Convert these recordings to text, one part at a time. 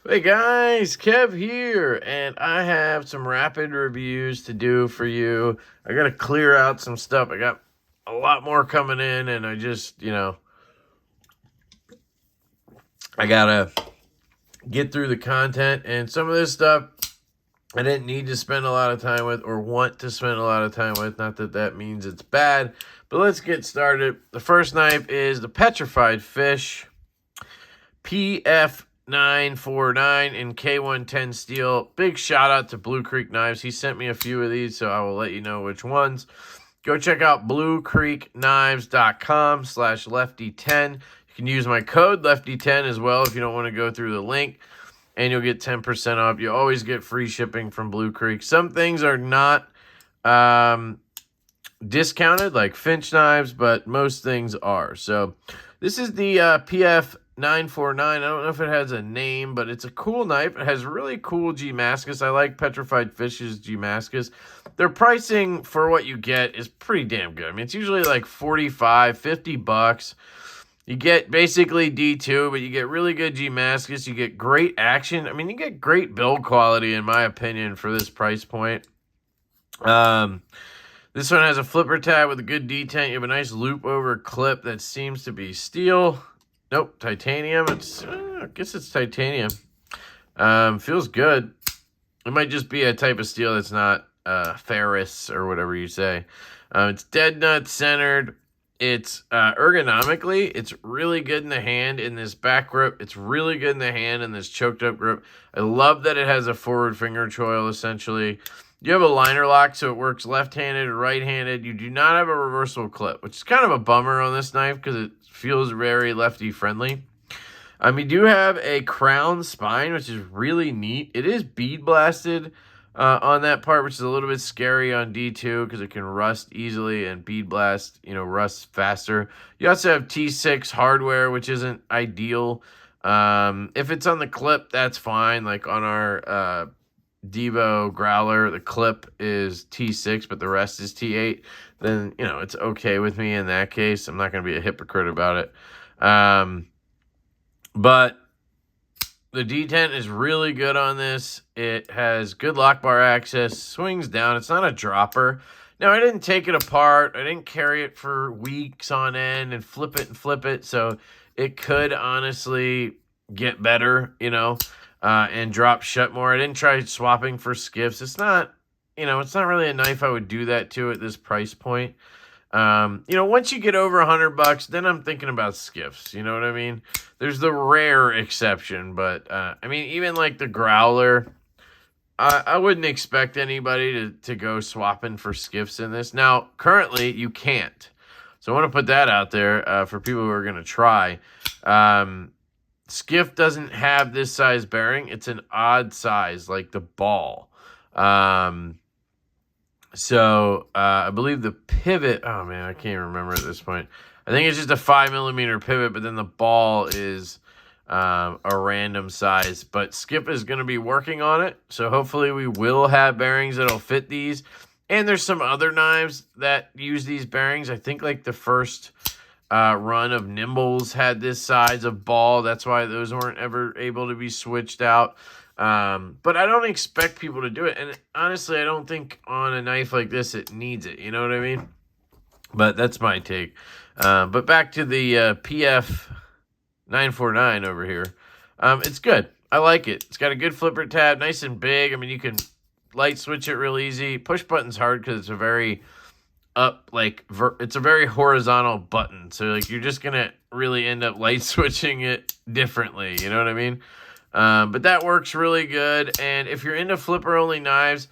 Hey guys, Kev here, and I have some rapid reviews to do for you. I gotta clear out some stuff. I got a lot more coming in, and I just, I gotta get through the content, and some of this stuff I didn't need to spend a lot of time with or want to spend a lot of time with. Not that that means it's bad, but let's get started. The first knife is the Petrified Fish PF949 in K110 steel. Big shout out to Blue Creek Knives. He sent me a few of these, so I will let you know which ones. Go check out bluecreekknives.com/lefty10. You can use my code lefty10 as well if you don't want to go through the link, and you'll get 10% off. You always get free shipping from Blue Creek. Some things are not discounted, like Finch knives, but most things are. So this is the PF949. I don't know if it has a name, but it's a cool knife. It has really cool Damascus. I like Petrified Fish's Damascus. Their pricing for what you get is pretty damn good. I mean, it's usually like $45, $50. You get basically D2, but you get really good Damascus. You get great action. I mean, you get great build quality, in my opinion, for this price point. This one has a flipper tab with a good detent. You have a nice loop over clip that seems to be steel. Nope, titanium. I guess it's titanium. Feels good. It might just be a type of steel that's not ferrous or whatever you say. It's dead nut centered. It's ergonomically, it's really good in the hand in this back grip. It's really good in the hand in this choked up grip. I love that it has a forward finger choil, essentially. You have a liner lock, so it works left-handed or right-handed. You do not have a reversible clip, which is kind of a bummer on this knife because it feels very lefty-friendly. You do have a crown spine, which is really neat. It is bead blasted on that part, which is a little bit scary on D2 because it can rust easily and bead blast, rusts faster. You also have T6 hardware, which isn't ideal. If it's on the clip, that's fine. Like on our Divo growler, the clip is T6, but the rest is T8. Then, it's okay with me in that case. I'm not going to be a hypocrite about it. But the detent is really good on this. It has good lock bar access, swings down. It's not a dropper. Now, I didn't take it apart. I didn't carry it for weeks on end and flip it. So it could honestly get better, and drop shut more. I didn't try swapping for skiffs. It's not, it's not really a knife I would do that to at this price point. Once you get over $100, then I'm thinking about skiffs. You know what I mean? There's the rare exception, but even like the growler, I wouldn't expect anybody to go swapping for skiffs in this. Now, currently, you can't. So I want to put that out there for people who are going to try. Skiff doesn't have this size bearing. It's an odd size, like the ball. So I believe the pivot, oh man, I can't remember at this point. I think it's just a 5mm pivot, but then the ball is a random size. But Skip is going to be working on it. So hopefully we will have bearings that'll fit these. And there's some other knives that use these bearings. I think like the first run of Nimbles had this size of ball. That's why those weren't ever able to be switched out. But I don't expect people to do it. And honestly, I don't think on a knife like this, it needs it. You know what I mean? But that's my take. But back to the PF949 over here. It's good. I like it. It's got a good flipper tab, nice and big. I mean, you can light switch it real easy. Push button's hard because it's a very it's a very horizontal button. So like you're just going to really end up light switching it differently. You know what I mean? But that works really good. And if you're into flipper only knives,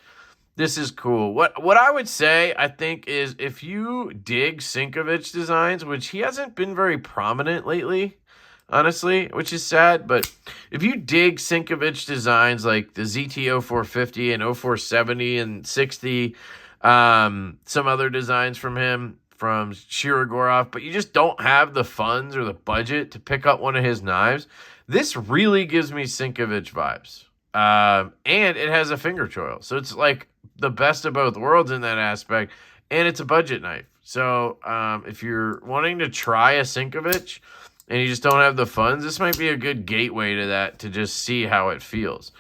this is cool. What I would say, I think, is if you dig Sinkovich designs, which he hasn't been very prominent lately, honestly, which is sad. But if you dig Sinkovich designs like the ZT0450 and 0470 and 60, some other designs from him, from Shirogorov, but you just don't have the funds or the budget to pick up one of his knives, this really gives me Sinkovich vibes. And it has a finger choil. So it's like the best of both worlds in that aspect. And it's a budget knife. So if you're wanting to try a Sinkovich and you just don't have the funds, this might be a good gateway to that, to just see how it feels.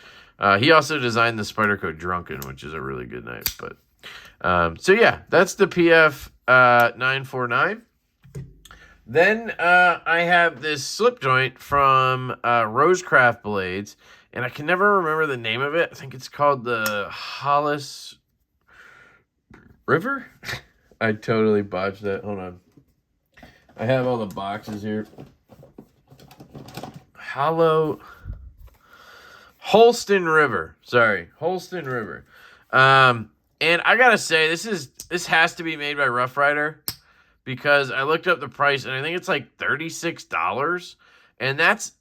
He also designed the Spyderco Drunken, which is a really good knife. But so yeah, that's the PF 949. Then I have this slip joint from Roscraft Blades, and I can never remember the name of it. I think it's called the Hollis River. I totally botched that. Hold on. I have all the boxes here. Holston River. Sorry, Holston River. And I gotta say, this has to be made by Rough Rider, because I looked up the price and I think it's like $36, and that's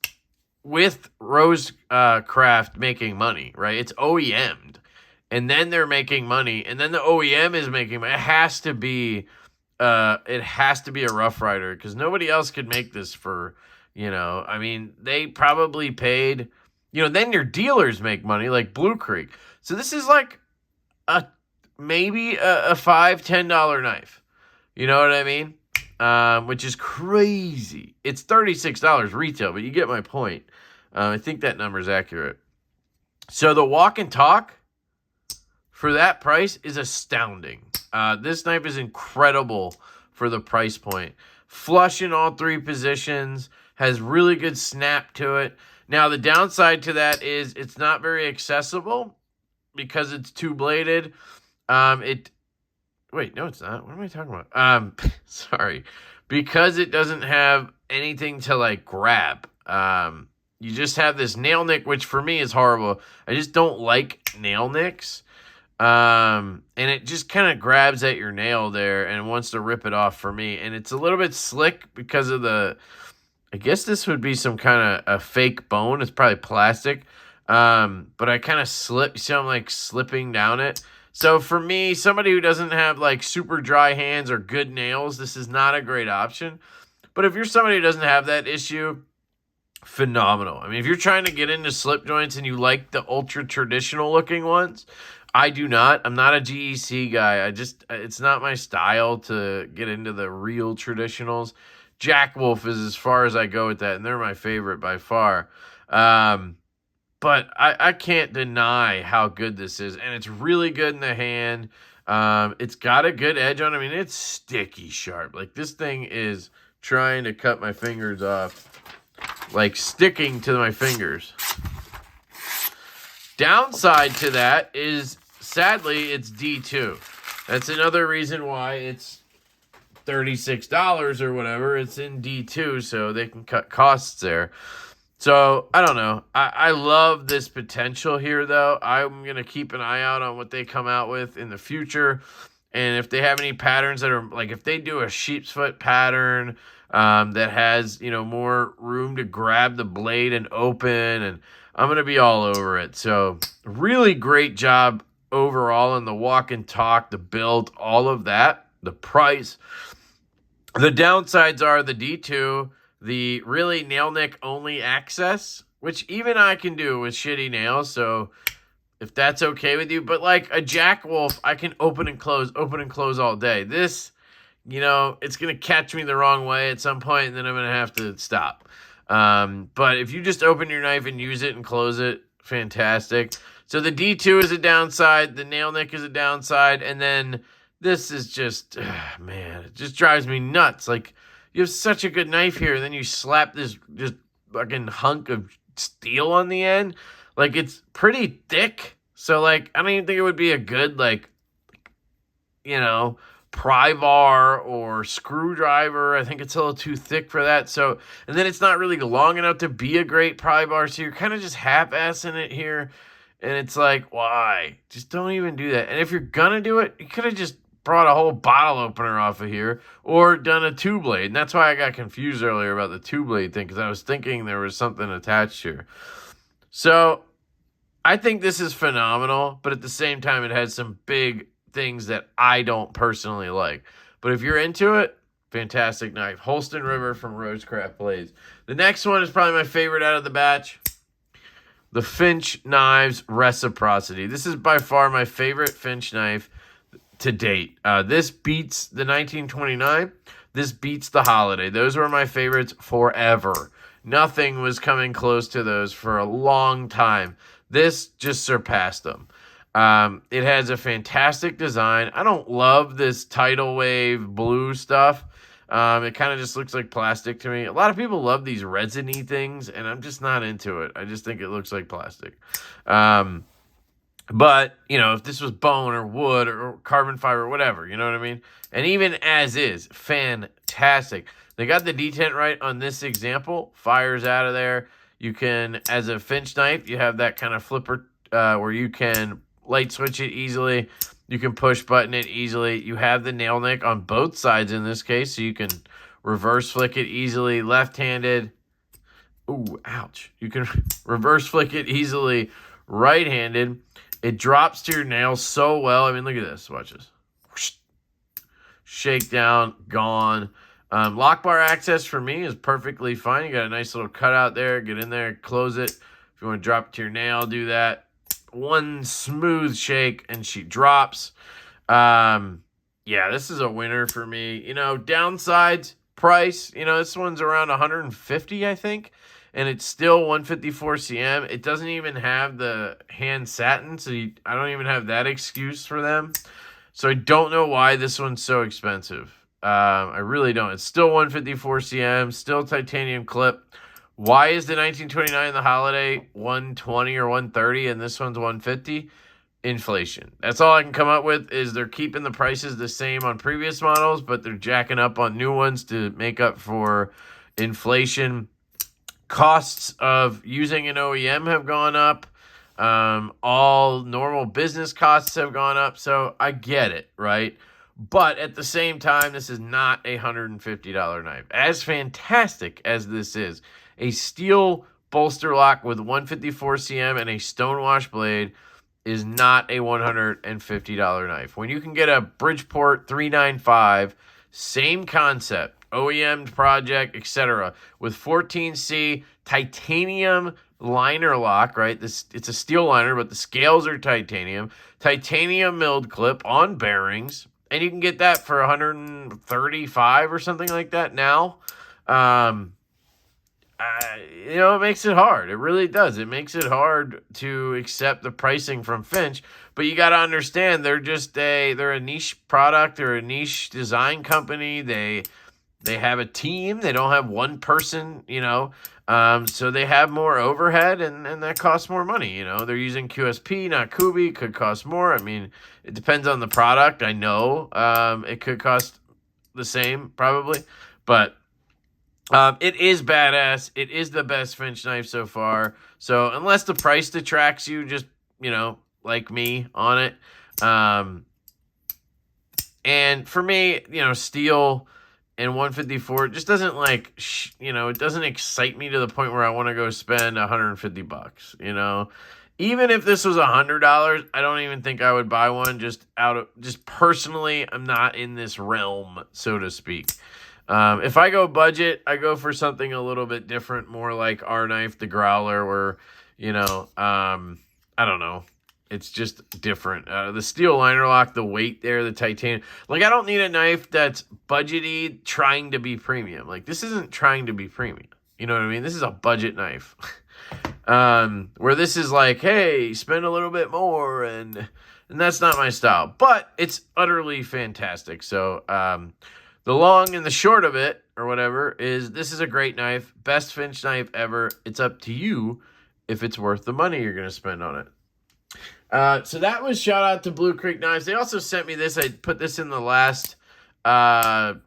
with Roscraft making money, right? It's OEM'd, and then they're making money, and then the OEM is making money. It has to be a Rough Rider, because nobody else could make this for, I mean, they probably paid, then your dealers make money like Blue Creek. So this is like maybe a $5-10 knife. You know what I mean? Which is crazy. It's $36 retail, but you get my point. I think that number is accurate. So the walk and talk for that price is astounding. This knife is incredible for the price point. Flush in all three positions, has really good snap to it. Now, the downside to that is it's not very accessible because it's two-bladed. Wait, no, it's not. What am I talking about? Sorry. Because it doesn't have anything to, like, grab. You just have this nail nick, which for me is horrible. I just don't like nail nicks. And it just kind of grabs at your nail there and wants to rip it off for me. And it's a little bit slick because of I guess this would be some kind of a fake bone. It's probably plastic. But I kind of slip. You see how I'm like slipping down it? So for me, somebody who doesn't have like super dry hands or good nails, this is not a great option. But if you're somebody who doesn't have that issue, phenomenal. I mean, if you're trying to get into slip joints and you like the ultra traditional looking ones, I do not. I'm not a GEC guy. It's not my style to get into the real traditionals. Jack Wolf is as far as I go with that, and they're my favorite by far. But I can't deny how good this is, and it's really good in the hand. It's got a good edge on it. I mean, it's sticky sharp. Like, this thing is trying to cut my fingers off, like sticking to my fingers. Downside to that is, sadly, it's D2. That's another reason why it's $36 or whatever. It's in D2, so they can cut costs there. So, I don't know. I love this potential here, though. I'm going to keep an eye out on what they come out with in the future. And if they have any patterns that are, like, if they do a sheep's foot pattern that has, more room to grab the blade and open, and I'm going to be all over it. So, really great job overall in the walk and talk, the build, all of that, the price. The downsides are the D2, the really nail nick only access, which even I can do with shitty nails. So if that's okay with you, but like a Jack Wolf, I can open and close all day. This, it's going to catch me the wrong way at some point, and then I'm going to have to stop. But if you just open your knife and use it and close it, fantastic. So the D2 is a downside, the nail nick is a downside, and then this is just, man, it just drives me nuts. Like, you have such a good knife here, and then you slap this just fucking hunk of steel on the end. Like, it's pretty thick. So, like, I don't even think it would be a good, like, pry bar or screwdriver. I think it's a little too thick for that. So, and then it's not really long enough to be a great pry bar. So you're kind of just half-assing it here. And it's like, why? Just don't even do that. And if you're going to do it, you could have just brought a whole bottle opener off of here or done a two-blade. And that's why I got confused earlier about the two-blade thing, because I was thinking there was something attached here. So I think this is phenomenal, but at the same time, it has some big things that I don't personally like. But if you're into it, fantastic knife. Holston River from Roscraft Blades. The next one is probably my favorite out of the batch. The Finch Knives Reciprocity. This is by far my favorite Finch knife to date. This beats the 1929. This beats the Holiday. Those were my favorites forever. Nothing was coming close to those for a long time. This just surpassed them. It has a fantastic design. I don't love this tidal wave blue stuff. It kind of just looks like plastic to me. A lot of people love these resiny things, and I'm just not into it. I just think it looks like plastic. But, you know, if this was bone or wood or carbon fiber or whatever, you know what I mean? And even as is, fantastic. They got the detent right on this example. Fires out of there. You can, as a Finch knife, you have that kind of flipper where you can light switch it easily. You can push button it easily. You have the nail nick on both sides in this case, so you can reverse flick it easily. Left-handed. Ooh, ouch. You can reverse flick it easily right-handed. It drops to your nails so well. I mean, look at this. Watch this. Shake down, gone. Lock bar access for me is perfectly fine. You got a nice little cutout there. Get in there, close it. If you want to drop it to your nail, do that. One smooth shake, and she drops. Yeah, this is a winner for me. You know, downsides, price. You know, this one's around 150, I think. And it's still 154 cm. It doesn't even have the hand satin, so I don't even have that excuse for them. So I don't know why this one's so expensive. I really don't. It's still 154 cm, still titanium clip. Why is the 1929 the Holiday 120 or 130 and this one's 150? Inflation. That's all I can come up with is they're keeping the prices the same on previous models, but they're jacking up on new ones to make up for inflation. Costs of using an OEM have gone up. All normal business costs have gone up. So I get it, right? But at the same time, this is not a $150 knife. As fantastic as this is, a steel bolster lock with 154 cm and a stonewash blade is not a $150 knife. When you can get a Bridgeport 395, same concept, OEM project, etc., with 14C titanium liner lock, right? It's a steel liner, but the scales are titanium milled clip on bearings, and you can get that for $135 or something like that now. You know, it makes it hard. It really does. It makes it hard to accept the pricing from Finch, but you got to understand they're a niche product. They're a niche design company. They have a team. They don't have one person, you know, so they have more overhead, and that costs more money, you know. They're using QSP, not Kubi. Could cost more. I mean, it depends on the product. I know it could cost the same probably, but it is badass. It is the best Finch knife so far. So unless the price detracts you, just, you know, like me on it. And for me, you know, steel and 154 just doesn't you know, it doesn't excite me to the point where I want to go spend $150, you know. Even if this was $100, I don't even think I would buy one. Just personally, I'm not in this realm, so to speak. If I go budget, I go for something a little bit different, more like our knife, the Growler, where, you know, I don't know. It's just different. The steel liner lock, the weight there, the titanium. Like, I don't need a knife that's budgety trying to be premium. Like, this isn't trying to be premium. You know what I mean? This is a budget knife. Where this is like, hey, spend a little bit more, and that's not my style. But it's utterly fantastic. So, the long and the short of it, or whatever, is this is a great knife. Best Finch knife ever. It's up to you if it's worth the money you're going to spend on it. So that was shout out to Blue Creek Knives. They also sent me this. I put this in the last rapid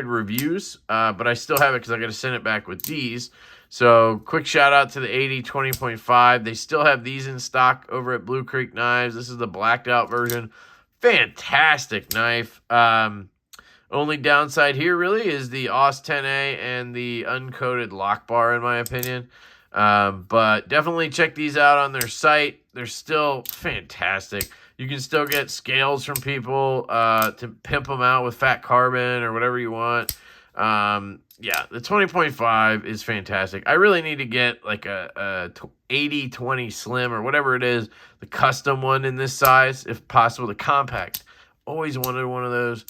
reviews, but I still have it because I got to send it back with these. So quick shout out to the 80 20.5. They still have these in stock over at Blue Creek Knives. This is the blacked out version. Fantastic knife. Only downside here really is the AUS 10A and the uncoated lock bar, in my opinion. But definitely check these out on their site. They're still fantastic. You can still get scales from people to pimp them out with fat carbon or whatever you want. Yeah, the 20.5 is fantastic. I really need to get like a 80-20 slim or whatever it is, the custom one in this size, if possible, the compact. Always wanted one of those.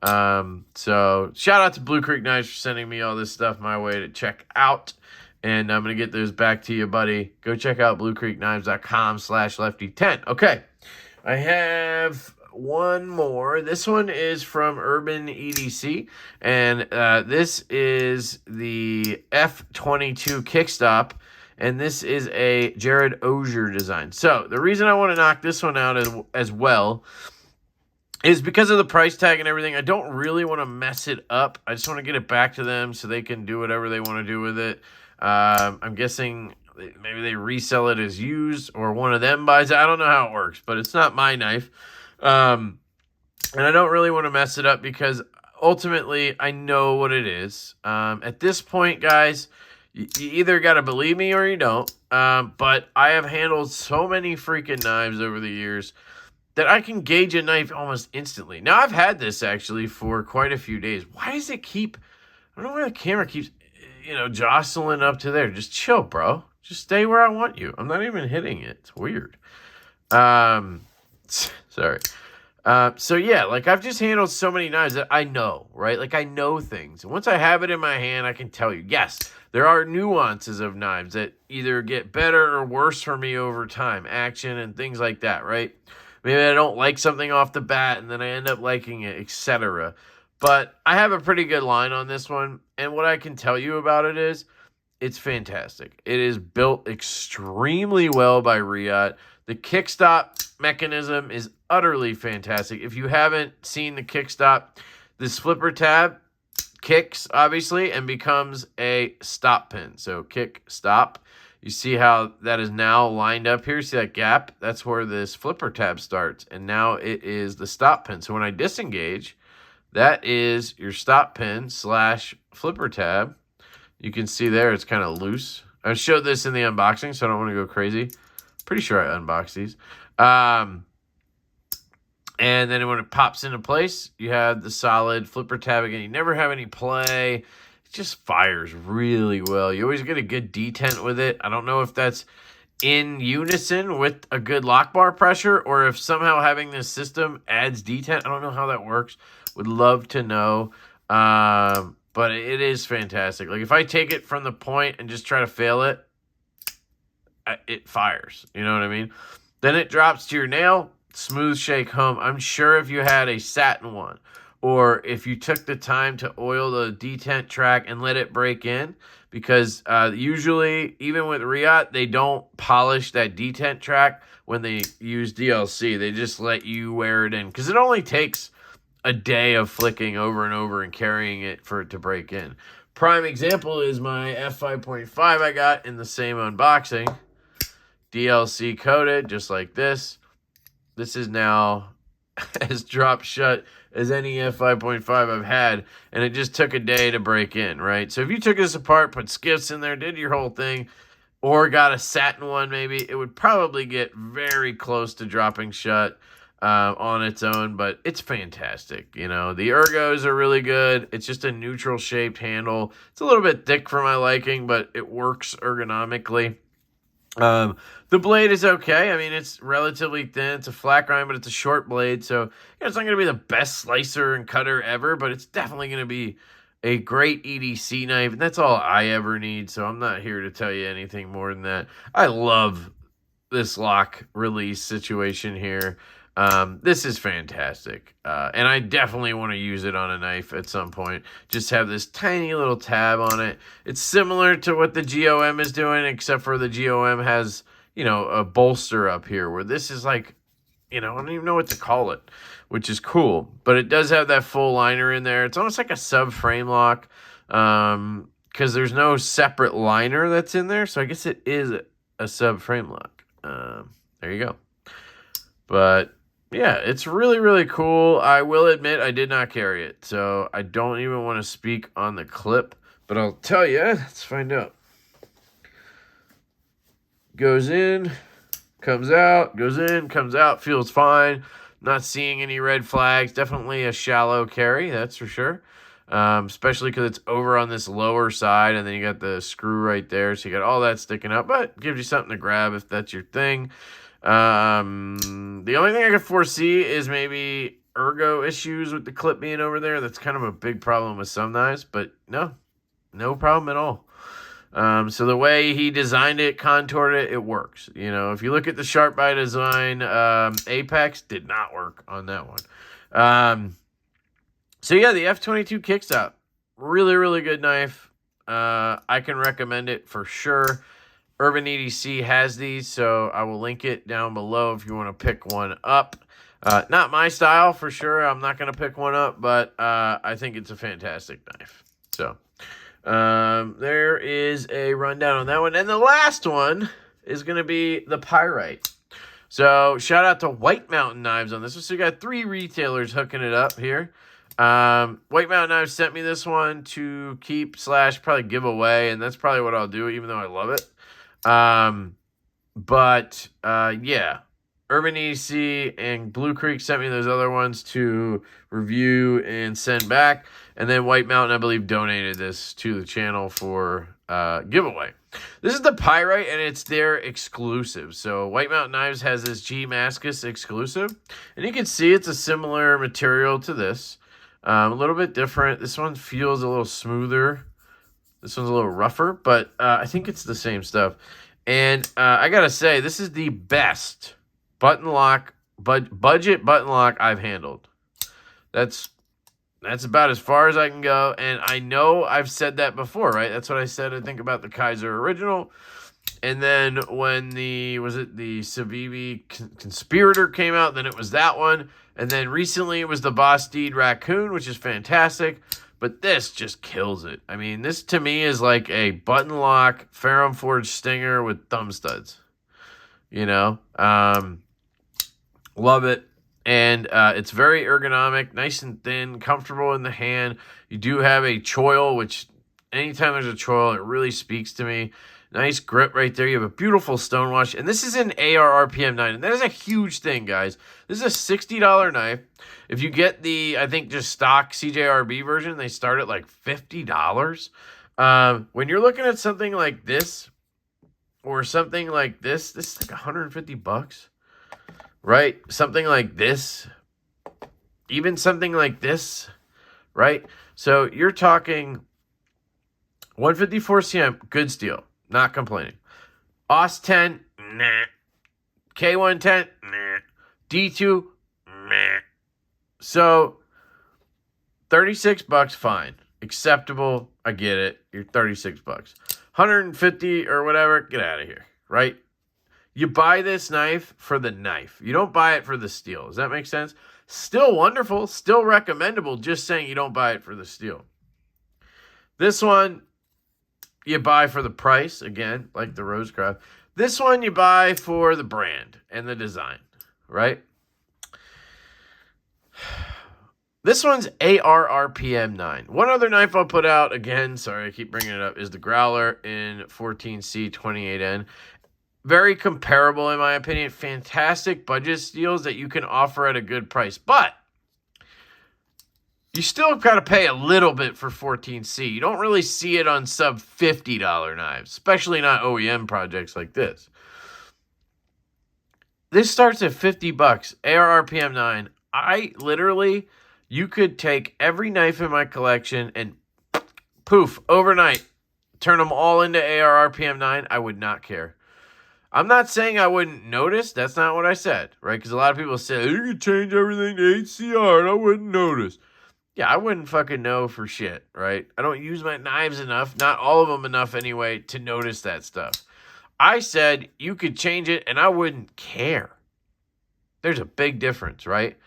So shout out to Blue Creek Knives for sending me all this stuff my way to check out. And I'm going to get those back to you, buddy. Go check out bluecreekknives.com/lefty10. Okay. I have one more. This one is from Urban EDC. And this is the F22 Kickstop. And this is a Jared Ogier design. So the reason I want to knock this one out as well is because of the price tag and everything. I don't really want to mess it up. I just want to get it back to them so they can do whatever they want to do with it. I'm guessing maybe they resell it as used or one of them buys it. I don't know how it works, but it's not my knife. And I don't really want to mess it up because ultimately I know what it is. At this point, guys, you either got to believe me or you don't. But I have handled so many freaking knives over the years that I can gauge a knife almost instantly. Now, I've had this actually for quite a few days. Why does it keep... I don't know why the camera keeps, jostling up to there. Just chill, bro. Just stay where I want you. I'm not even hitting it. It's weird. Sorry. So, yeah, like, I've just handled so many knives that I know, right? Like, I know things. And once I have it in my hand, I can tell you, yes, there are nuances of knives that either get better or worse for me over time. Action and things like that, right? Maybe I don't like something off the bat, and then I end up liking it, etc. But I have a pretty good line on this one, and what I can tell you about it is it's fantastic. It is built extremely well by Riot. The kickstop mechanism is utterly fantastic. If you haven't seen the kickstop, this flipper tab kicks, obviously, and becomes a stop pin. So kick, stop. You see how that is now lined up here? See that gap? That's where this flipper tab starts. And now it is the stop pin. So when I disengage, that is your stop pin / flipper tab. You can see there it's kind of loose. I showed this in the unboxing, so I don't want to go crazy. Pretty sure I unboxed these. And then when it pops into place, you have the solid flipper tab again. You never have any play. It just fires really well. You always get a good detent with it. I don't know if that's in unison with a good lock bar pressure or if somehow having this system adds detent. I don't know how that works. Would love to know. But it is fantastic. Like if I take it from the point and just try to fail it, it fires. You know what I mean? Then it drops to your nail. Smooth shake home. I'm sure if you had a satin one, or if you took the time to oil the detent track and let it break in, because usually, even with Riot, they don't polish that detent track when they use DLC. They just let you wear it in, because it only takes a day of flicking over and over and carrying it for it to break in. Prime example is my F5.5 I got in the same unboxing. DLC coated, just like this. This is now as drop shut as any F5.5 I've had, and it just took a day to break in, right? So if you took this apart, put skiffs in there, did your whole thing, or got a satin one maybe, it would probably get very close to dropping shut on its own, but it's fantastic. The ergos are really good. It's just a neutral shaped handle. It's a little bit thick for my liking, but it works ergonomically. The blade is okay. I mean, it's relatively thin. It's a flat grind, but it's a short blade. So, it's not going to be the best slicer and cutter ever, but it's definitely going to be a great EDC knife. And that's all I ever need. So I'm not here to tell you anything more than that. I love this lock release situation here. This is fantastic. And I definitely want to use it on a knife at some point. Just have this tiny little tab on it. It's similar to what the GOM is doing, except for the GOM has, a bolster up here, where this is like, I don't even know what to call it, which is cool. But it does have that full liner in there. It's almost like a sub-frame lock, because there's no separate liner that's in there. So I guess it is a sub-frame lock. There you go. But yeah, it's really, really cool. I will admit I did not carry it, so I don't even want to speak on the clip, but I'll tell you, let's find out. Goes in, comes out, goes in, comes out, feels fine. Not seeing any red flags. Definitely a shallow carry, that's for sure. Especially because it's over on this lower side, and then you got the screw right there, so you got all that sticking up, but gives you something to grab if that's your thing. The only thing I could foresee is maybe ergo issues with the clip being over there. That's kind of a big problem with some knives, but no problem at all. So the way he designed it, contoured it, it works. You know, if you look at the Sharp by Design Apex, did not work on that one. So yeah, the F22 kicks out. Really, really good knife. I can recommend it for sure. Urban EDC has these, so I will link it down below if you want to pick one up. Not my style for sure. I'm not going to pick one up, but I think it's a fantastic knife. So there is a rundown on that one. And the last one is going to be the Pyrite. So shout out to White Mountain Knives on this one. So you got 3 retailers hooking it up here. White Mountain Knives sent me this one to keep / probably give away, and that's probably what I'll do, even though I love it. Yeah, Urban EDC and Blue Creek sent me those other ones to review and send back. And then White Mountain, I believe, donated this to the channel for giveaway. This is the Pyrite, and it's their exclusive. So White Mountain Knives has this G Mascus exclusive. And you can see it's a similar material to this. A little bit different. This one feels a little smoother. This one's a little rougher, but I think it's the same stuff. And I got to say, this is the best button lock, budget button lock I've handled. That's about as far as I can go. And I know I've said that before, right? That's what I said, I think, about the Kaiser original. And then when the Civivi Conspirator came out, then it was that one. And then recently it was the Boss Deed Raccoon, which is fantastic. But this just kills it. I mean, this to me is like a button lock Ferrum Forged Stinger with thumb studs. You know? Love it. And it's very ergonomic, nice and thin, comfortable in the hand. You do have a choil, which anytime there's a choil, it really speaks to me. Nice grip right there. You have a beautiful stonewash. And this is an AR RPM 9. And that is a huge thing, guys. This is a $60 knife. If you get the, I think, just stock CJRB version, they start at like $50. When you're looking at something like this, or something like this is like $150. Right? Something like this. Even something like this. Right? So you're talking 154 cm, good steel. Not complaining. AUS 10, nah. K110, nah. D2, nah. So, $36, fine. Acceptable, I get it. You're $36. $150 or whatever, get out of here, right? You buy this knife for the knife. You don't buy it for the steel. Does that make sense? Still wonderful, still recommendable, just saying you don't buy it for the steel. This one, you buy for the price, again, like the Roscraft. This one you buy for the brand and the design, right? This one's AR RPM 9. One other knife I'll put out, again, sorry, I keep bringing it up, is the Growler in 14C 28N. Very comparable, in my opinion. Fantastic budget steals that you can offer at a good price. But you still got to pay a little bit for 14C. You don't really see it on sub $50 knives, especially not OEM projects like this. This starts at $50, AR RPM 9. I literally, you could take every knife in my collection and poof, overnight, turn them all into AR RPM 9. I would not care. I'm not saying I wouldn't notice. That's not what I said, right? Because a lot of people say, you could change everything to HCR and I wouldn't notice. Yeah, I wouldn't fucking know for shit, right? I don't use my knives enough, not all of them enough anyway, to notice that stuff. I said you could change it and I wouldn't care. There's a big difference, right?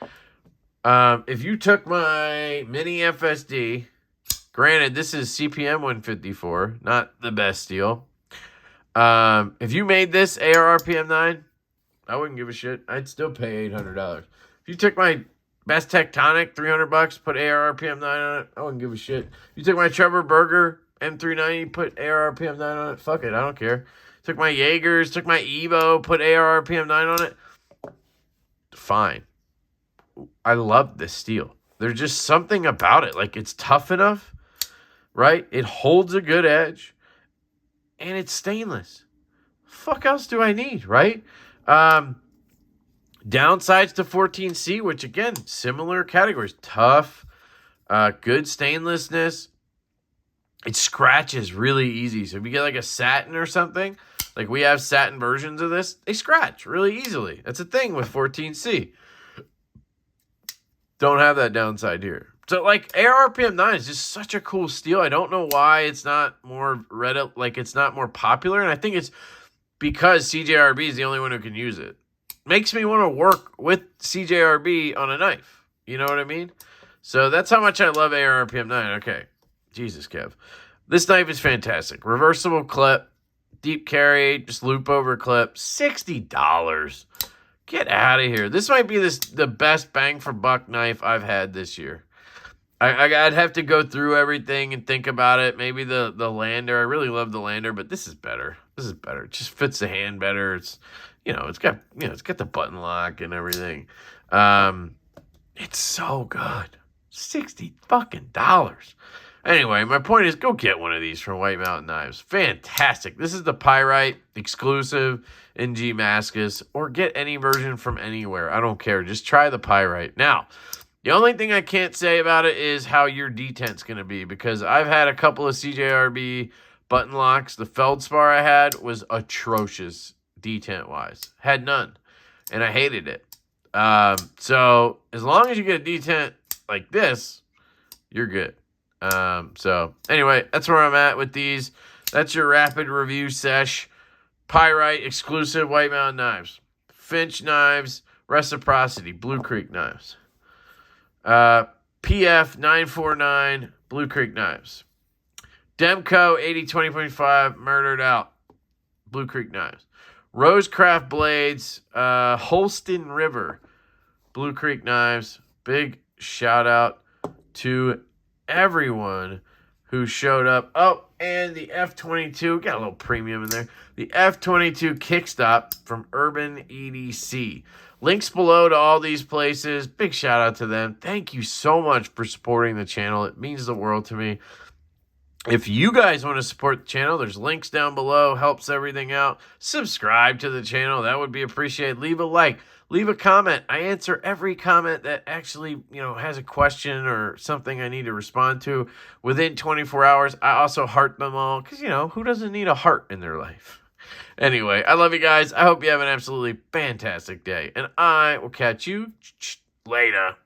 If you took my mini FSD, granted, this is CPM 154, not the best steel. If you made this AR RPM 9, I wouldn't give a shit. I'd still pay $800. If you took my Best Tectonic, $300, put AR RPM 9 on it, I wouldn't give a shit. If you took my Trevor Berger M390, put AR RPM 9 on it, fuck it, I don't care. Took my Jaegers, took my Evo, put AR RPM 9 on it, fine. I love this steel. There's just something about it. Like, it's tough enough, right? It holds a good edge. And it's stainless. Fuck else do I need, right? Downsides to 14C, which again, similar categories. Tough, good stainlessness. It scratches really easy. So if you get like a satin or something, like we have satin versions of this, they scratch really easily. That's a thing with 14C. Don't have that downside here. So like ARPM 9 is just such a cool steel. I don't know why it's not more it's not more popular. And I think it's because CJRB is the only one who can use it. Makes me want to work with CJRB on a knife. You know what I mean? So that's how much I love ARPM 9. Okay. Jesus, Kev. This knife is fantastic. Reversible clip, deep carry, just loop over clip. $60. Get out of here. This might be the best bang for buck knife I've had this year. I'd have to go through everything and think about it. Maybe the lander. I really love the lander, but this is better. This is better. It just fits the hand better. It's it's got the button lock and everything. It's so good. $60 fucking dollars. Anyway, my point is go get one of these from White Mountain Knives. Fantastic. This is the Pyrite exclusive in Damascus, or get any version from anywhere. I don't care. Just try the Pyrite. Now, the only thing I can't say about it is how your detent's going to be, because I've had a couple of CJRB button locks. The Feldspar I had was atrocious detent-wise. Had none, and I hated it. So as long as you get a detent like this, you're good. So anyway, that's where I'm at with these. That's your rapid review sesh. Pyrite exclusive White Mountain Knives. Finch Knives, Reciprocity, Blue Creek Knives. PF 949, Blue Creek Knives. Demco 80/20.5, Murdered Out, Blue Creek Knives. Roscraft Blades, Holston River, Blue Creek Knives. Big shout out to everyone who showed up. Oh, and the F22, got a little premium in there. The F22 Kickstop from Urban EDC. Links below to all these places. Big shout out to them. Thank you so much for supporting the channel. It means the world to me. If you guys want to support the channel, there's links down below. Helps everything out. Subscribe to the channel. That would be appreciated. Leave a like. Leave a comment. I answer every comment that actually, has a question or something I need to respond to within 24 hours. I also heart them all because, who doesn't need a heart in their life? Anyway, I love you guys. I hope you have an absolutely fantastic day, and I will catch you later.